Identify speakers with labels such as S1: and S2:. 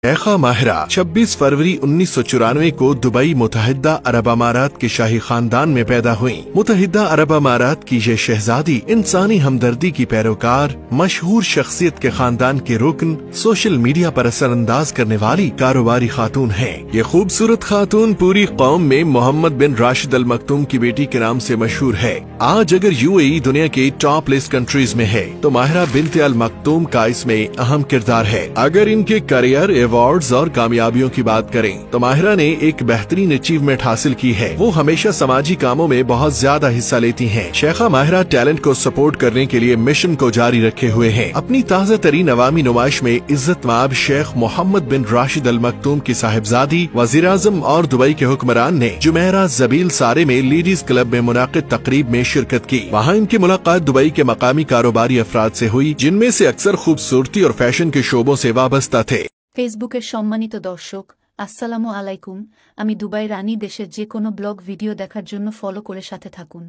S1: शेखा माहिरा 26 फरवरी 1994 को दुबई मुतहदा अरब अमारात के शाही खानदान में पैदा हुई। मुतहदा अरब अमारात की ये शहजादी इंसानी हमदर्दी की पैरोकार, मशहूर शख्सियत के खानदान के रुकन, सोशल मीडिया पर असरअंदाज करने वाली कारोबारी खातून है। ये खूबसूरत खातून पूरी कौम में मोहम्मद बिन राशिद अल मखतूम की बेटी के नाम से मशहूर है। आज अगर यूएई दुनिया के टॉप लिस्ट कंट्रीज में है तो माहिरा बिन्त अल मखतूम का इसमें अहम किरदार है। अगर इनके करियर, अवार्ड्स और कामयाबियों की बात करें तो माहिरा ने एक बेहतरीन अचीवमेंट हासिल की है। वो हमेशा समाजी कामों में बहुत ज्यादा हिस्सा लेती हैं। शेखा माहिरा टैलेंट को सपोर्ट करने के लिए मिशन को जारी रखे हुए हैं। अपनी ताज़ा तरीन अवामी नुमाइश में इज्जत माब शेख मोहम्मद बिन राशिद अल मखतूम की साहिबजादी, वज़ीर-ए-आज़म और दुबई के हुक्मरान ने जुमेरा ज़बील सारे में लेडीज क्लब में मुनाक़िद तकरीब में शिरकत की। वहाँ इनकी मुलाकात दुबई के मकामी कारोबारी अफराद से हुई, जिनमें से अक्सर खूबसूरती और फैशन के शोबों से वाबस्ता थे।
S2: ফেসবুকের সম্মানিত দর্শক, আসসালামু আলাইকুম। আমি দুবাই রানী দেশের যে কোনো ব্লগ ভিডিও দেখার জন্য ফলো করে সাথে থাকুন।